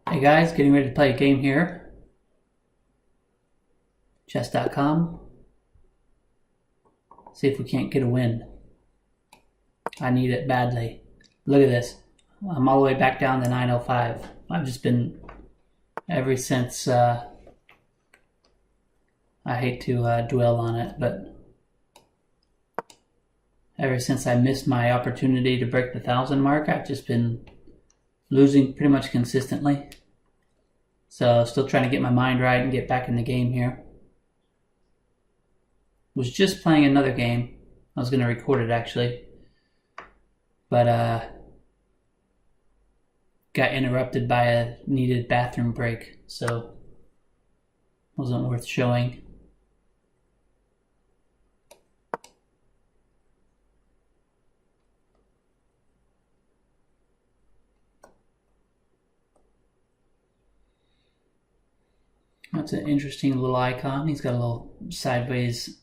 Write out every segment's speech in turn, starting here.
Hey guys, getting ready to play a game here. Chess.com. See if we can't get a win. I need it badly. Look at this. I'm all the way back down to 905. I've just been, ever since, I hate to dwell on it, but ever since I missed my opportunity to break the 1,000 mark, I've just been losing pretty much consistently. So still trying to get my mind right and get back in the game here. Was just playing another game. I was going to record it actually, but got interrupted by a needed bathroom break, so wasn't worth showing. That's an interesting little icon. He's got a little sideways,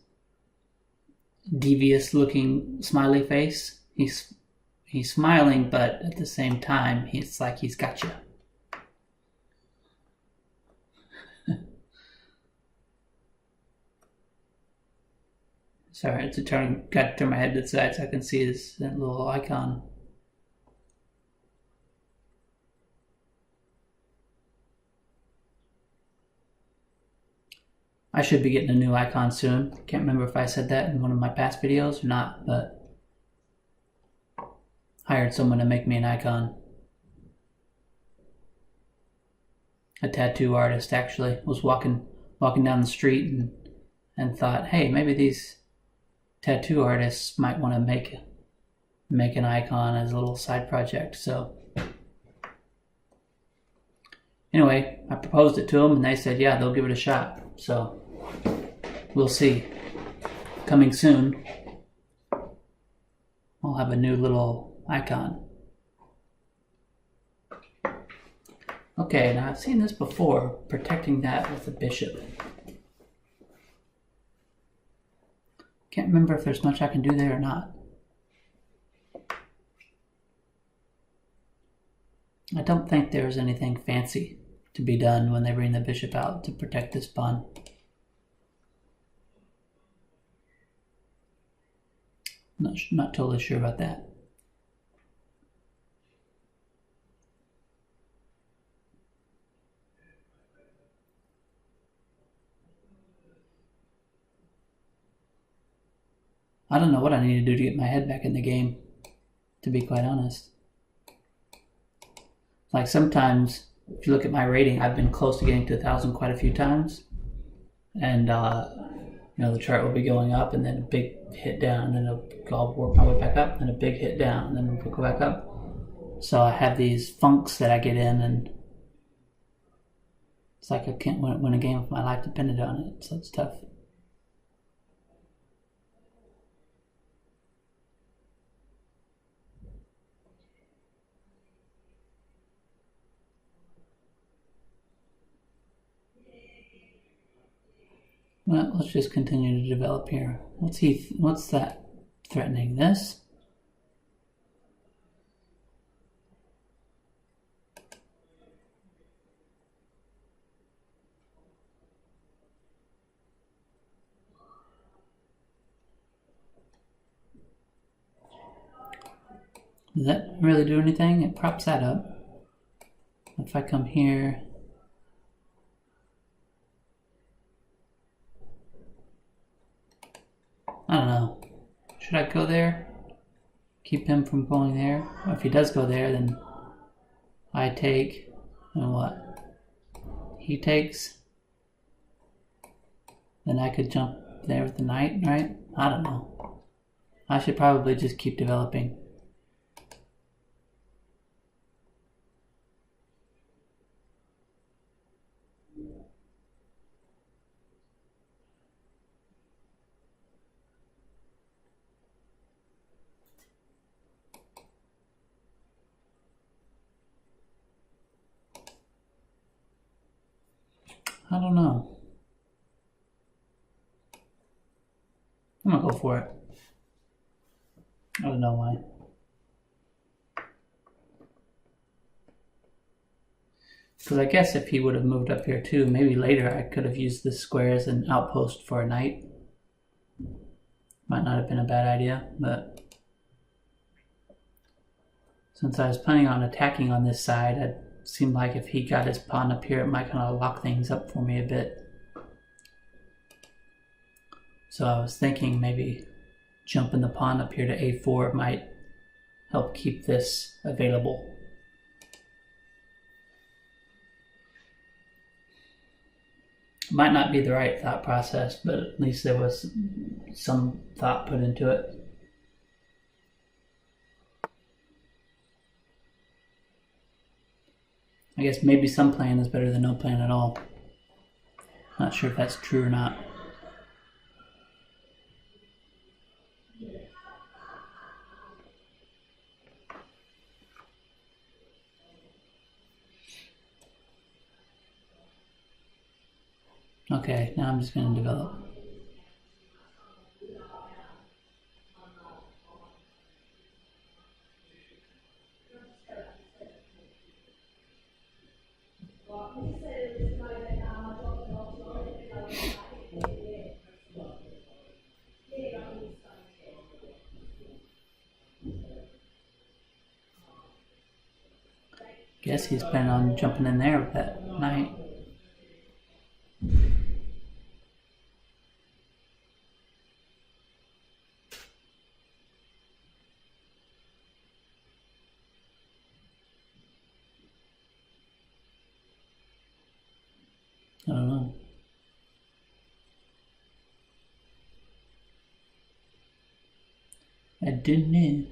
devious looking smiley face. He's smiling, but at the same time, it's like he's got you. Sorry, got to turn my head to the side so I can see this little icon. I should be getting a new icon soon. Can't remember if I said that in one of my past videos or not, but hired someone to make me an icon. A tattoo artist actually was walking down the street and thought, hey, maybe these tattoo artists might want to make an icon as a little side project. So anyway, I proposed it to them and they said, yeah, they'll give it a shot. So we'll see. Coming soon, I'll have a new little icon. Okay, now I've seen this before, protecting that with a bishop. Can't remember if there's much I can do there or not. I don't think there's anything fancy to be done when they bring the bishop out to protect this pawn. Not totally sure about that. I don't know what I need to do to get my head back in the game, to be quite honest. Like sometimes, if you look at my rating, I've been close to getting to 1,000 quite a few times. And, the chart will be going up and then a big hit down, and then I'll work my way back up, and a big hit down, and then we'll go back up. So I have these funks that I get in, and it's like I can't win a game if my life depended on it, so it's tough. Well, let's just continue to develop here. What's that threatening? This? Does that really do anything? It props that up. If I come here, I don't know. Should I go there? Keep him from going there? Or if he does go there, then I take, and what? He takes. Then I could jump there with the knight, right? I don't know. I should probably just keep developing. I don't know. I'm gonna go for it. I don't know why. Because I guess if he would have moved up here too, maybe later I could have used this square as an outpost for a knight. Might not have been a bad idea, but since I was planning on attacking on this side, it seemed like if he got his pawn up here, it might kind of lock things up for me a bit. So I was thinking maybe jumping the pawn up here to a4 might help keep this available. Might not be the right thought process, but at least there was some thought put into it. I guess maybe some plan is better than no plan at all. Not sure if that's true or not. Okay, now I'm just going to develop. Guess he's planning on jumping in there with that knight. I don't know. I didn't know.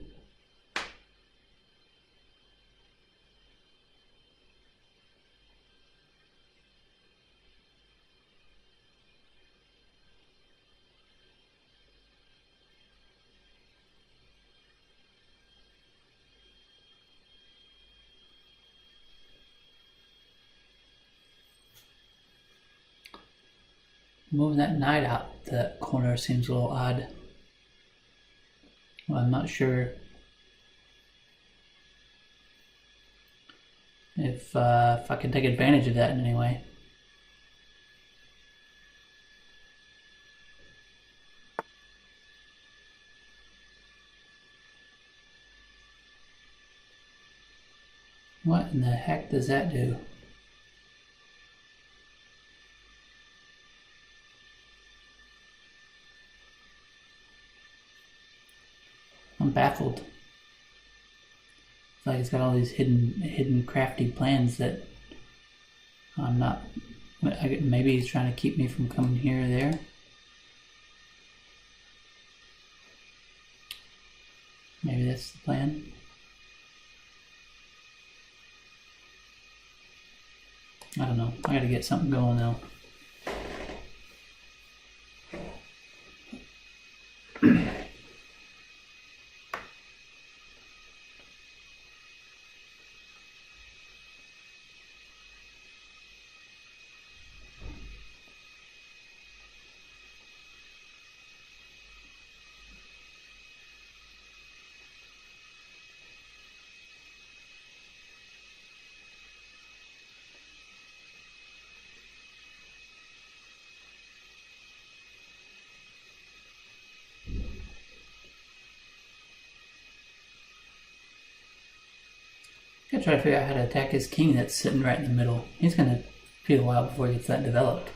Moving that knight out that corner seems a little odd. Well, I'm not sure if I can take advantage of that in any way. What in the heck does that do? I'm baffled. It's like it's got all these hidden crafty plans that I'm not. Maybe he's trying to keep me from coming here or there. Maybe that's the plan. I don't know. I gotta get something going though. I'm gonna try to figure out how to attack his king that's sitting right in the middle. He's gonna be a while before he gets that developed.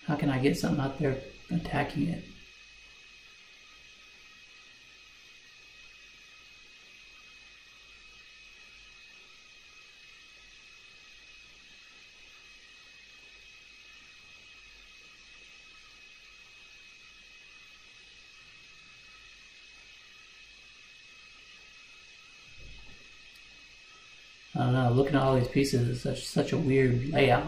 How can I get something out there attacking it? I don't know, looking at all these pieces is such a weird layout.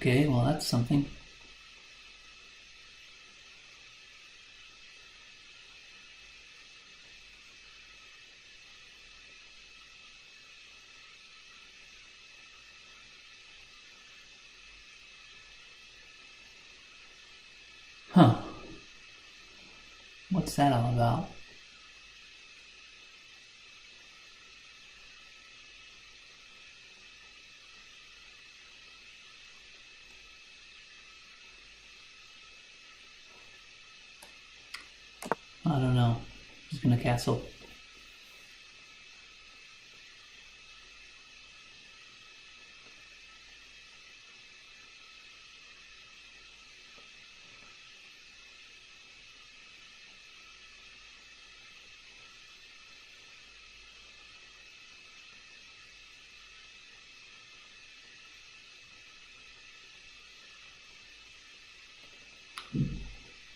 Okay, well that's something. Huh. What's that all about? I don't know. Just gonna castle.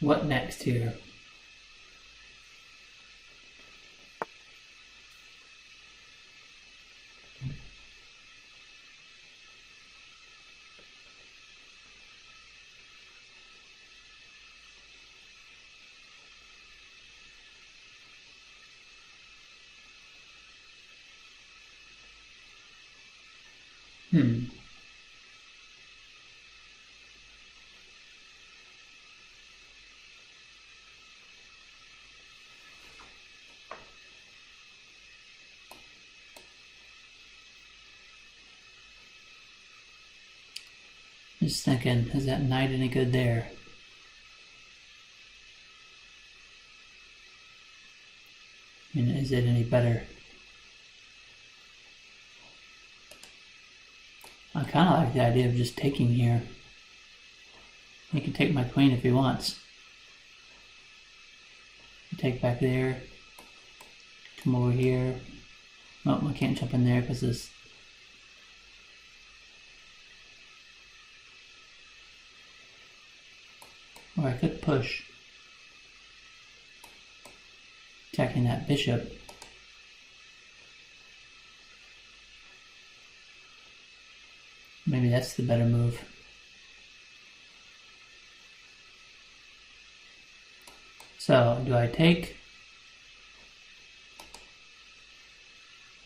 What next here? Just thinking, is that knight any good there? And is it any better? I kind of like the idea of just taking here. He can take my queen if he wants. Take back there. Come over here. Oh, I can't jump in there because this. Or I could push. Attacking that bishop. Maybe that's the better move. So, do I take?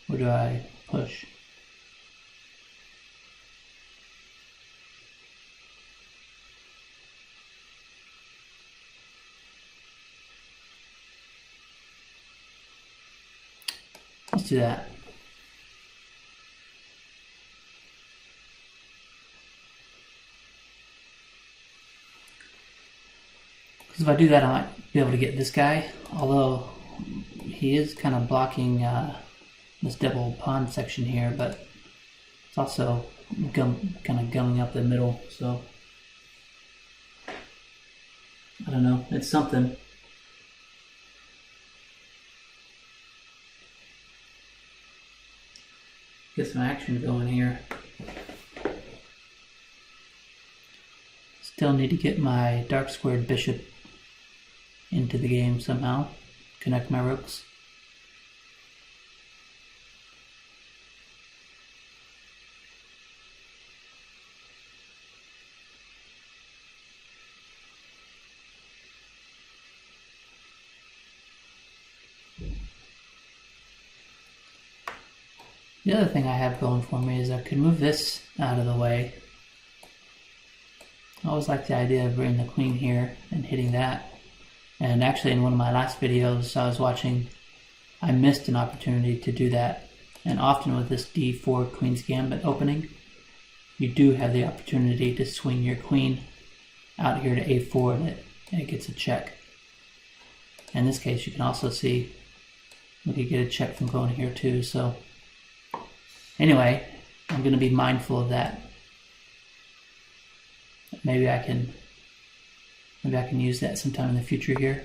Or do I push? Let's do that. Because if I do that, I might be able to get this guy. Although he is kind of blocking this double pawn section here, but it's also kind of gumming up the middle. So I don't know. It's something. Get some action going here. Still need to get my dark squared bishop into the game somehow. Connect my rooks. The other thing I have going for me is I could move this out of the way. I always like the idea of bringing the queen here and hitting that. And actually in one of my last videos I was watching, I missed an opportunity to do that. And often with this d4 Queen's Gambit opening, you do have the opportunity to swing your queen out here to a4 and it gets a check. In this case you can also see we could get a check from going here too. So anyway, I'm going to be mindful of that. Maybe I can use that sometime in the future here.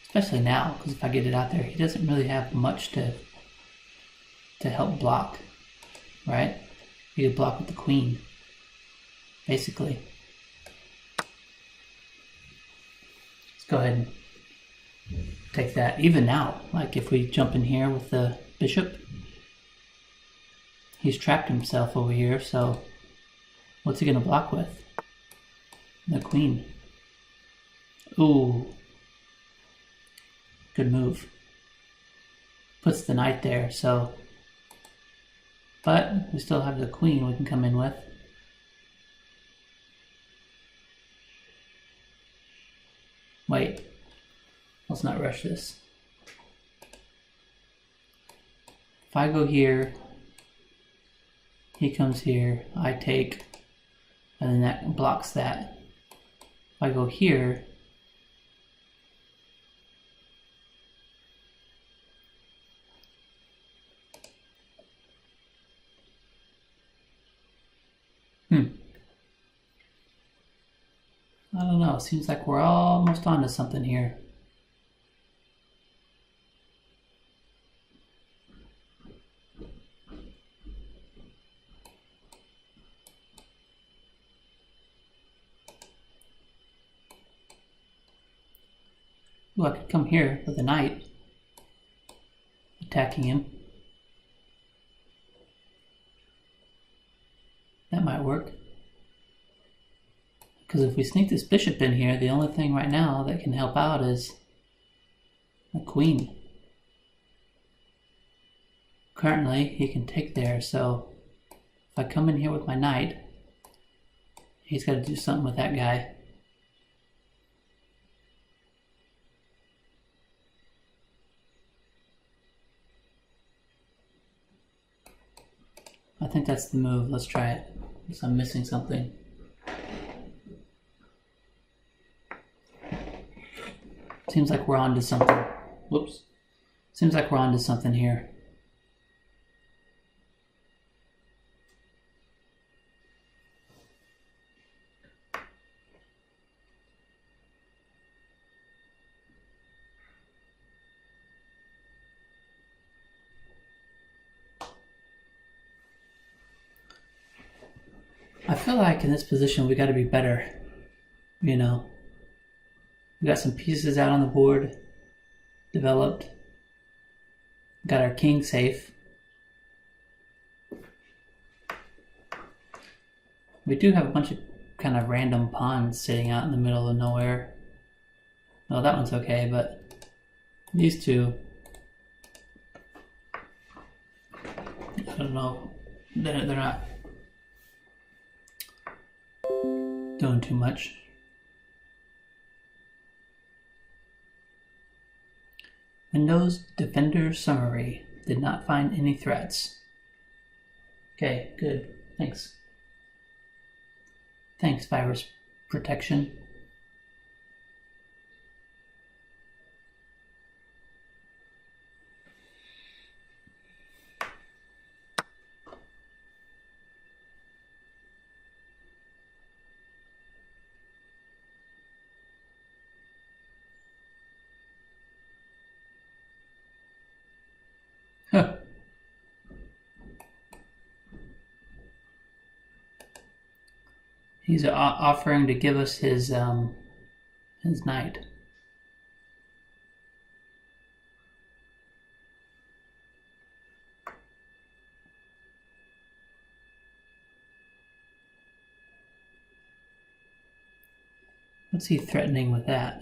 Especially now, because if I get it out there, he doesn't really have much to help block, right? He could block with the queen, basically. go ahead and take that. Even now, like if we jump in here with the bishop, he's trapped himself over here, so what's he gonna block with? The queen. Ooh. Good move. Puts the knight there, so... But we still have the queen we can come in with. Wait. Let's not rush this. If I go here, he comes here, I take, and then that blocks that. If I go here, I don't know, seems like we're almost onto something here. Ooh, I could come here with a knight, attacking him. That might work. Because if we sneak this bishop in here, the only thing right now that can help out is the queen. Currently, he can take there, so if I come in here with my knight, he's got to do something with that guy. I think that's the move. Let's try it. Because I'm missing something. Seems like we're onto something. Whoops. Seems like we're onto something here. I feel like in this position we got to be better. You know. We got some pieces out on the board, developed. Got our king safe. We do have a bunch of kind of random pawns sitting out in the middle of nowhere. Well, that one's okay, but these two, I don't know, they're not doing too much. Windows Defender Summary. Did not find any threats. Okay, good. Thanks. Thanks, virus protection. Huh. He's offering to give us his knight. What's he threatening with that?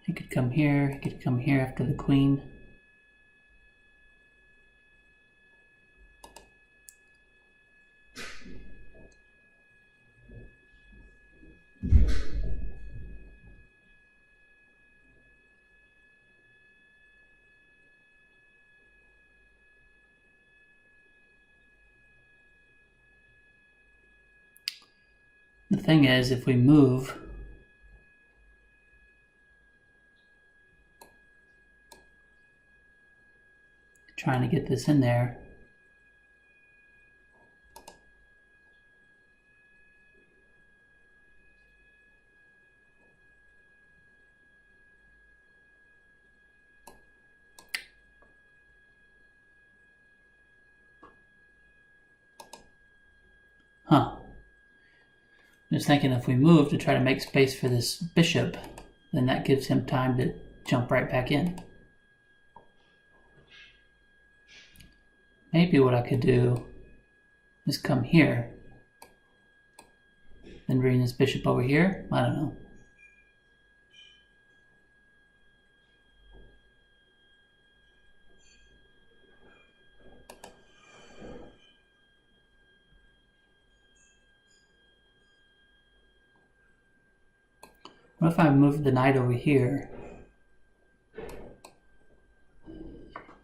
He could come here, he could come here after the queen. The thing is, if we move, trying to get this in there, huh. Just thinking if we move to try to make space for this bishop, then that gives him time to jump right back in. Maybe what I could do is come here, then bring this bishop over here. I don't know. What if I move the knight over here,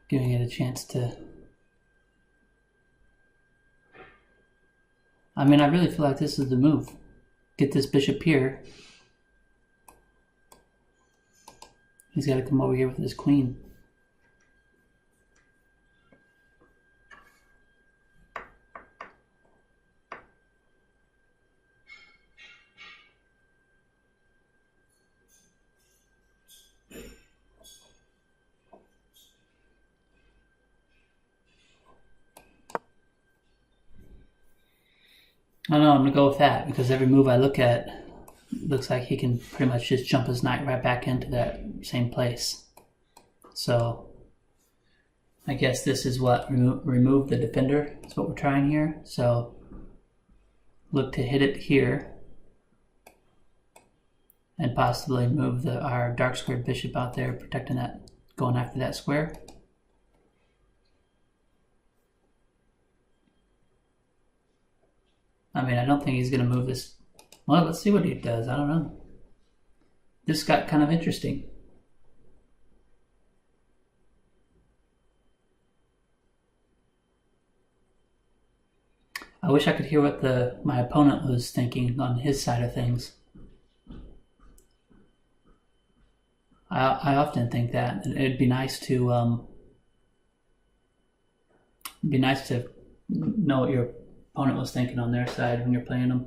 giving it a chance to... I mean, I really feel like this is the move. Get this bishop here. He's got to come over here with his queen. I don't know, I'm going to go with that, because every move I look at looks like he can pretty much just jump his knight right back into that same place. So I guess this is what, remove the defender. That's what we're trying here. So look to hit it here and possibly move our dark squared bishop out there, protecting that, going after that square. I mean, I don't think he's going to move this. Well, let's see what he does. I don't know. This got kind of interesting. I wish I could hear what my opponent was thinking on his side of things. I often think that it'd be nice to know what your opponent was thinking on their side when you're playing them.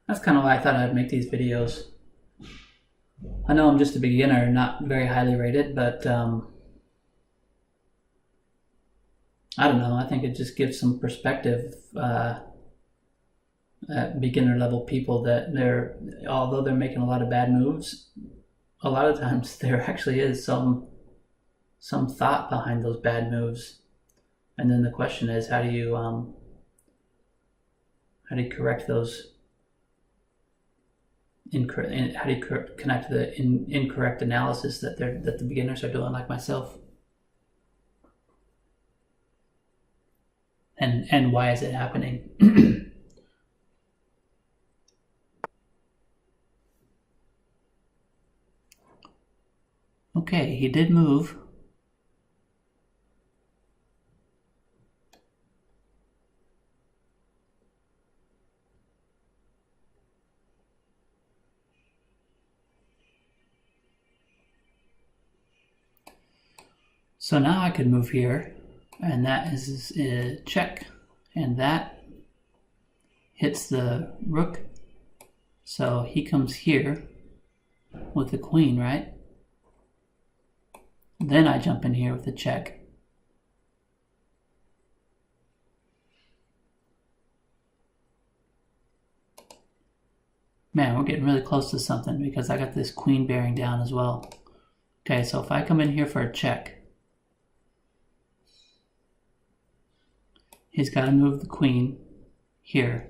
That's kind of why I thought I'd make these videos. I know I'm just a beginner, not very highly rated, but I don't know, I think it just gives some perspective at beginner level people that although they're making a lot of bad moves, a lot of times there actually is some thought behind those bad moves. And then the question is, how do you correct those how do you connect the incorrect analysis that the beginners are doing, like myself? And why is it happening? Okay, he did move. So now I could move here, and that is a check, and that hits the rook. So he comes here with the queen, right? Then I jump in here with the check. Man, we're getting really close to something because I got this queen bearing down as well. Okay, so if I come in here for a check, he's got to move the queen here.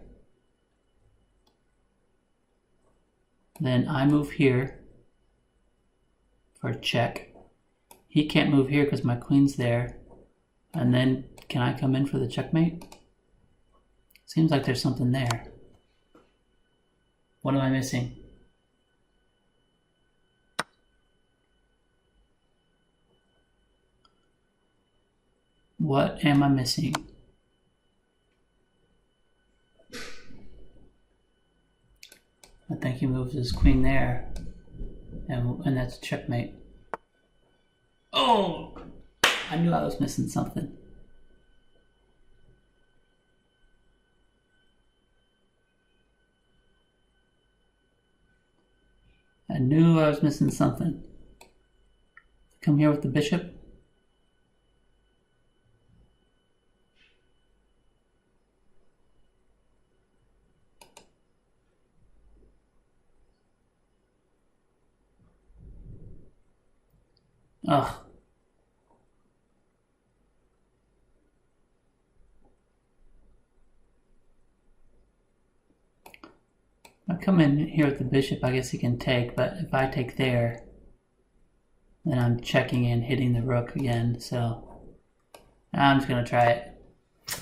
Then I move here for a check. He can't move here because my queen's there. And then can I come in for the checkmate? Seems like there's something there. What am I missing? What am I missing? I think he moves his queen there, and that's checkmate. Oh! I knew I was missing something. I knew I was missing something. Come here with the bishop. Ugh. If I come in here with the bishop, I guess he can take, but if I take there, then I'm checking in, hitting the rook again, so I'm just going to try it.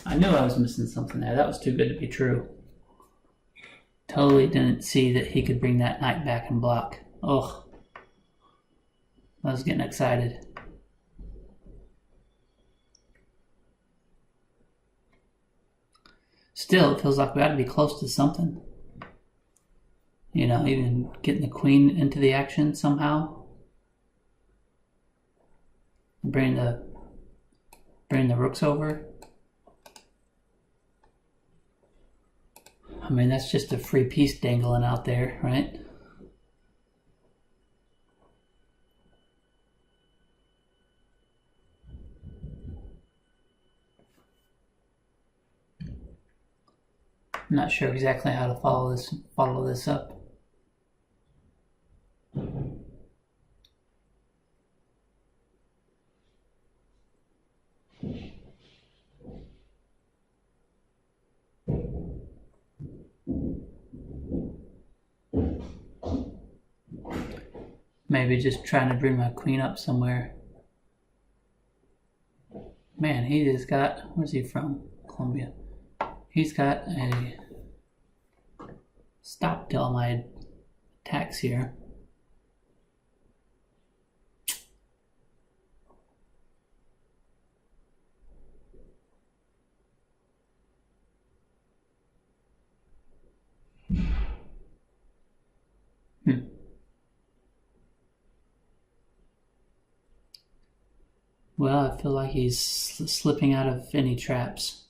I knew I was missing something there. That was too good to be true. Totally didn't see that he could bring that knight back and block. Ugh. I was getting excited. Still, it feels like we ought to be close to something. You know, even getting the queen into the action somehow. Bring the rooks over. I mean, that's just a free piece dangling out there, right? I'm not sure exactly how to follow this up. Maybe just trying to bring my queen up somewhere. Man, he just got, where's he from? Colombia. He's got a stop to all my attacks here. Well, I feel like he's slipping out of any traps.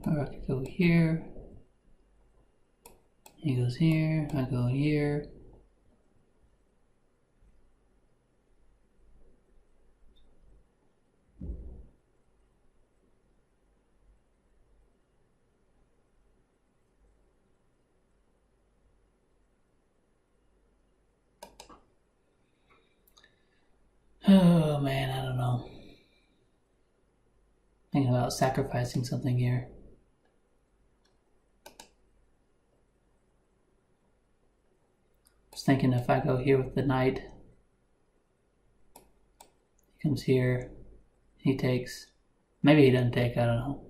Or I could go here. He goes here, I go here. Oh man, I don't know. Thinking about sacrificing something here. I was thinking if I go here with the knight, he comes here, he takes. Maybe he doesn't take, I don't know.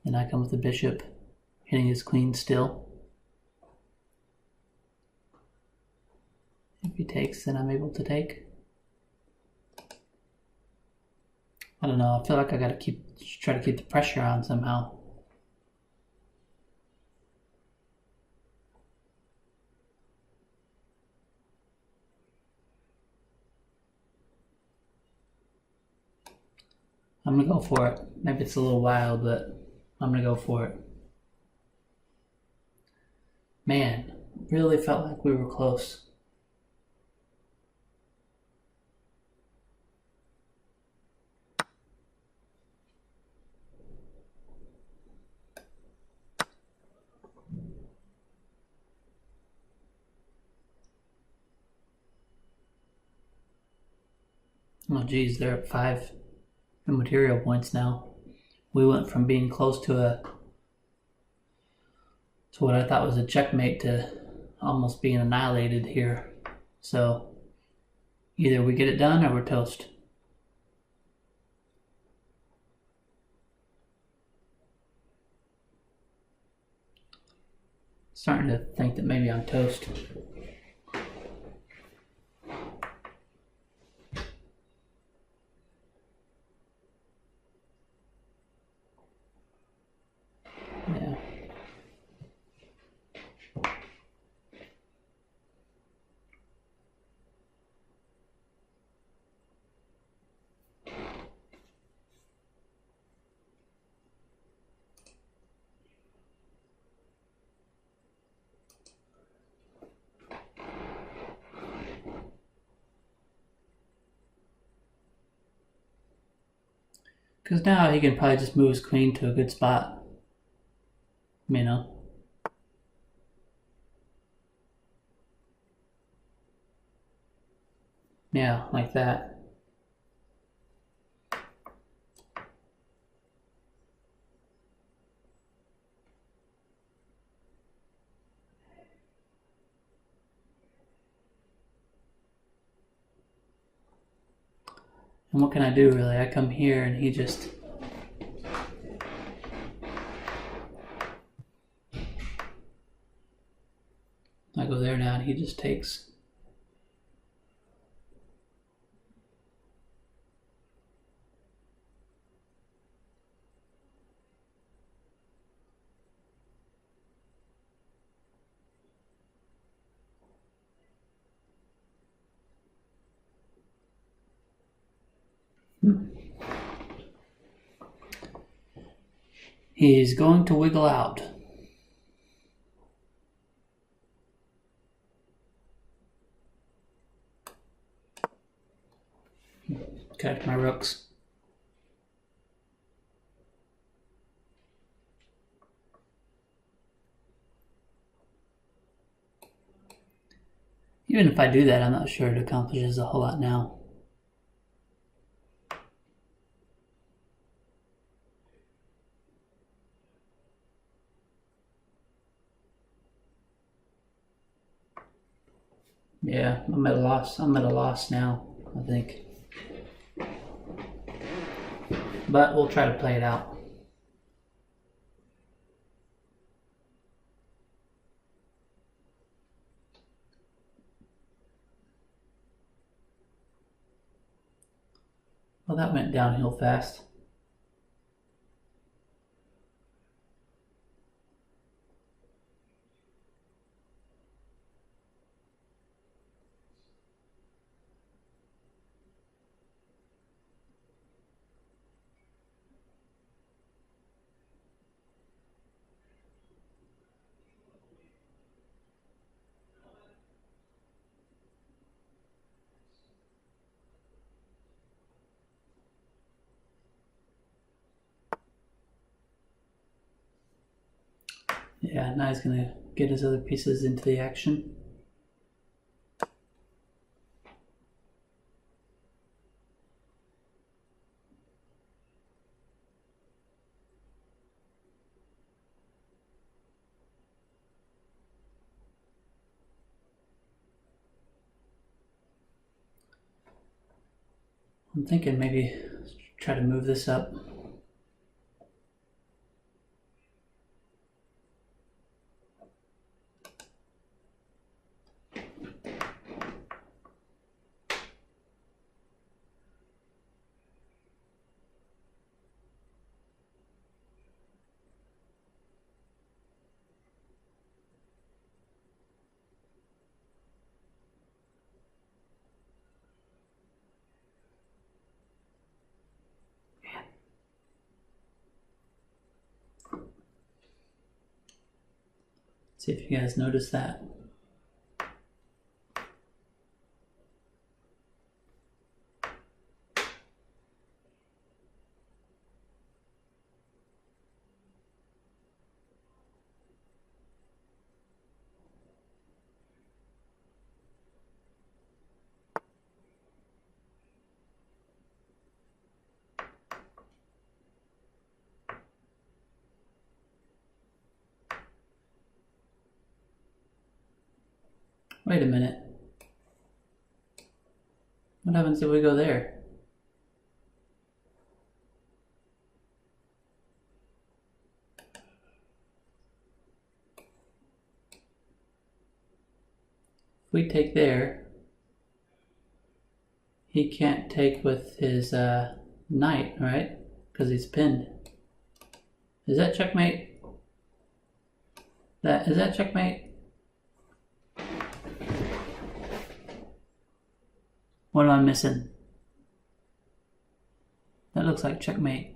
Then I come with the bishop, hitting his queen still. If he takes, then I'm able to take. I don't know, I feel like I gotta try to keep the pressure on somehow. I'm gonna go for it. Maybe it's a little wild, but I'm gonna go for it. Man, really felt like we were close. Oh geez, they're at 5 material points now. We went from being close to what I thought was a checkmate to almost being annihilated here. So either we get it done or we're toast. Starting to think that maybe I'm toast. Yeah. Because now he can probably just move his queen to a good spot. You know. Yeah, like that. And what can I do really? I come here and he just... I go there now and he just takes. He's going to wiggle out. Catch my rooks. Even if I do that, I'm not sure it accomplishes a whole lot now. Yeah, I'm at a loss. I'm at a loss now, I think. But we'll try to play it out. Well, that went downhill fast. Yeah, now he's gonna get his other pieces into the action. I'm thinking maybe try to move this up. See if you guys notice that. Wait a minute. What happens if we go there? If we take there, he can't take with his knight, right? Because he's pinned. Is that checkmate? Is that checkmate? What am I missing? That looks like checkmate.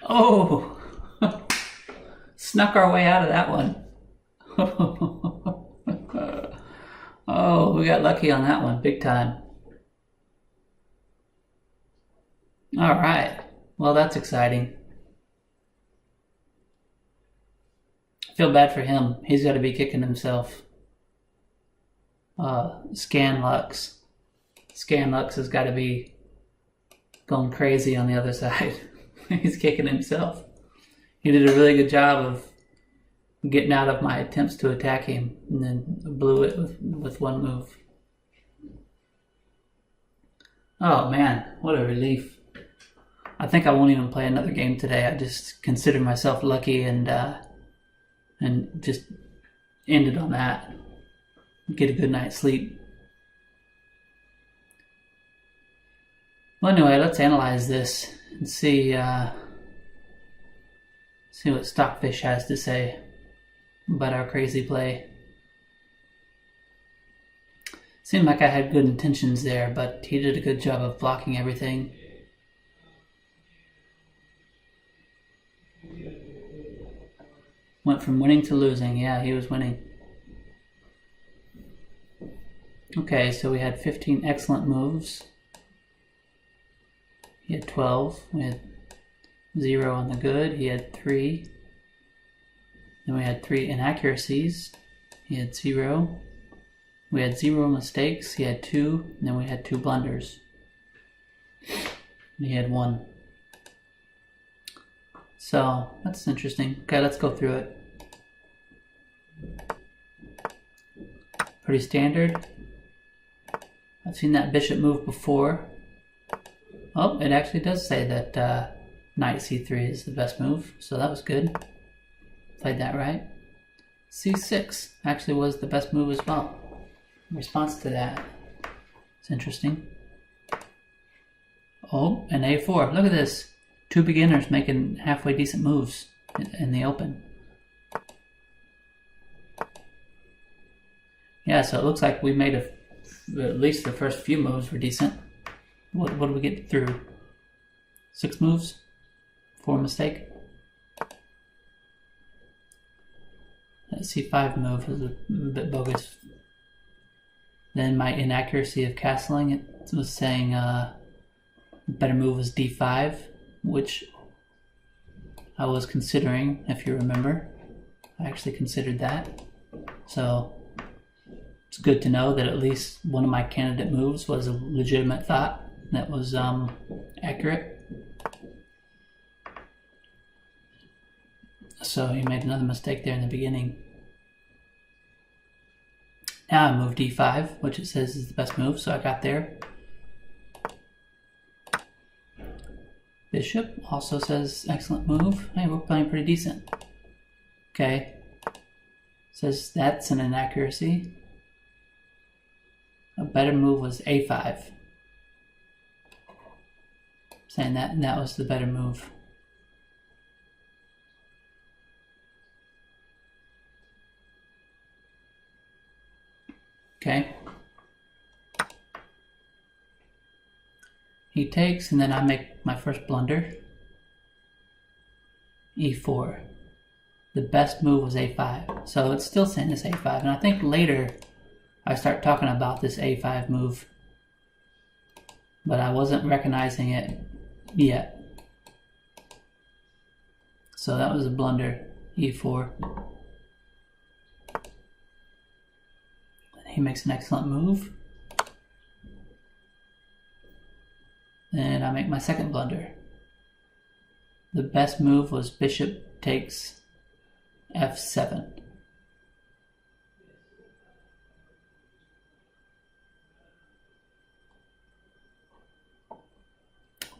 Oh! Snuck our way out of that one. Oh, we got lucky on that one, big time. All right. Well, that's exciting. I feel bad for him. He's got to be kicking himself. Scanlux. Scanlux has got to be going crazy on the other side. He's kicking himself. He did a really good job of getting out of my attempts to attack him, and then blew it with one move. Oh man, what a relief. I think I won't even play another game today. I just consider myself lucky and just end it on that. Get a good night's sleep. Well, anyway, let's analyze this and see what Stockfish has to say about our crazy play. Seemed like I had good intentions there, but he did a good job of blocking everything. Went from winning to losing. Yeah, he was winning. Okay, so we had 15 excellent moves. He had 12. We had 0 on the good. He had 3. Then we had 3 inaccuracies. He had 0. We had 0 mistakes. He had 2. And then we had 2 blunders. And he had 1. So that's interesting. Okay, let's go through it. Pretty standard. I've seen that bishop move before. Oh, it actually does say that knight c3 is the best move, so that was good. Played that right. c6 actually was the best move as well. In response to that. It's interesting. Oh, and a4. Look at this. 2 beginners making halfway decent moves in the open. Yeah, so it looks like we made at least the first few moves were decent. What did we get through? 6 moves? 4 mistake? That c5 move was a bit bogus. Then my inaccuracy of castling, it was saying better move was d5, which I was considering, if you remember. I actually considered that. So it's good to know that at least one of my candidate moves was a legitimate thought that was accurate. So he made another mistake there in the beginning. Now I moved d5, which it says is the best move, so I got there. Bishop also says excellent move. Hey, we're playing pretty decent. Okay. Says that's an inaccuracy. A better move was a5. Saying that was the better move. Okay. He takes, and then I make my first blunder. e4. The best move was a5. So it's still saying it's a5. And I think later I start talking about this a5 move. But I wasn't recognizing it yet. So that was a blunder. e4. He makes an excellent move. And I make my second blunder. The best move was bishop takes f7.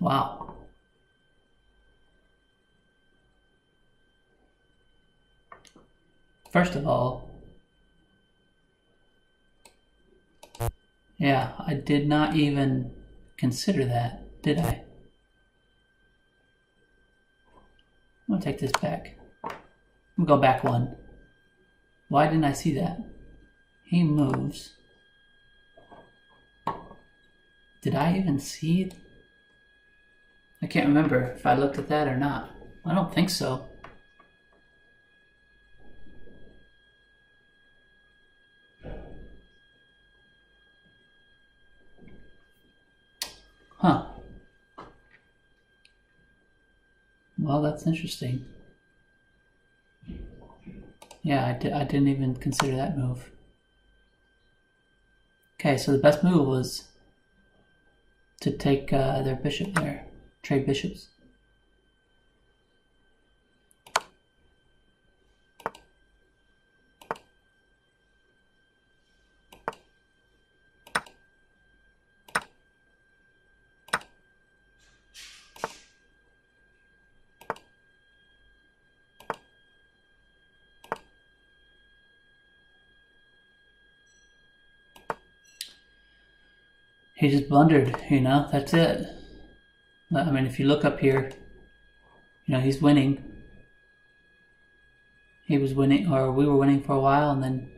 Wow. First of all, yeah, I did not even consider that, did I? I'm gonna take this back. I'm gonna go back one. Why didn't I see that? He moves. Did I even see it? I can't remember if I looked at that or not. I don't think so. Huh. Well, that's interesting. Yeah, I didn't even consider that move. Okay, so the best move was to take their bishop there. Trade bishops. He just blundered, that's it. I mean, if you look up here, he's winning. He was winning, or we were winning for a while, and then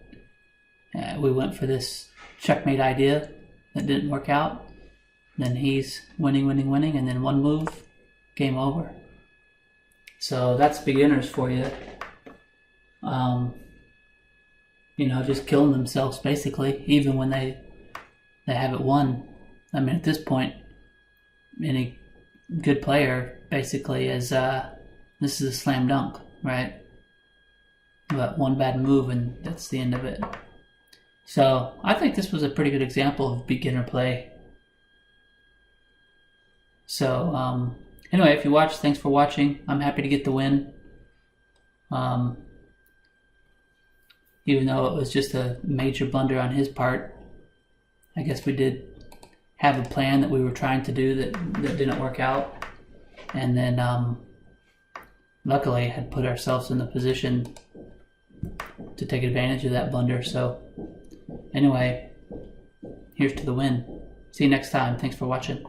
we went for this checkmate idea that didn't work out. Then he's winning, and then one move, game over. So that's beginners for you. Just killing themselves basically, even when they have it won. I mean, at this point, any good player basically is this is a slam dunk, right? But one bad move and that's the end of it. So I think this was a pretty good example of beginner play. So anyway, if you watched, thanks for watching. I'm happy to get the win. Even though it was just a major blunder on his part, I guess we did have a plan that we were trying to do that didn't work out. And then luckily had put ourselves in the position to take advantage of that blunder. So anyway, here's to the win. See you next time. Thanks for watching.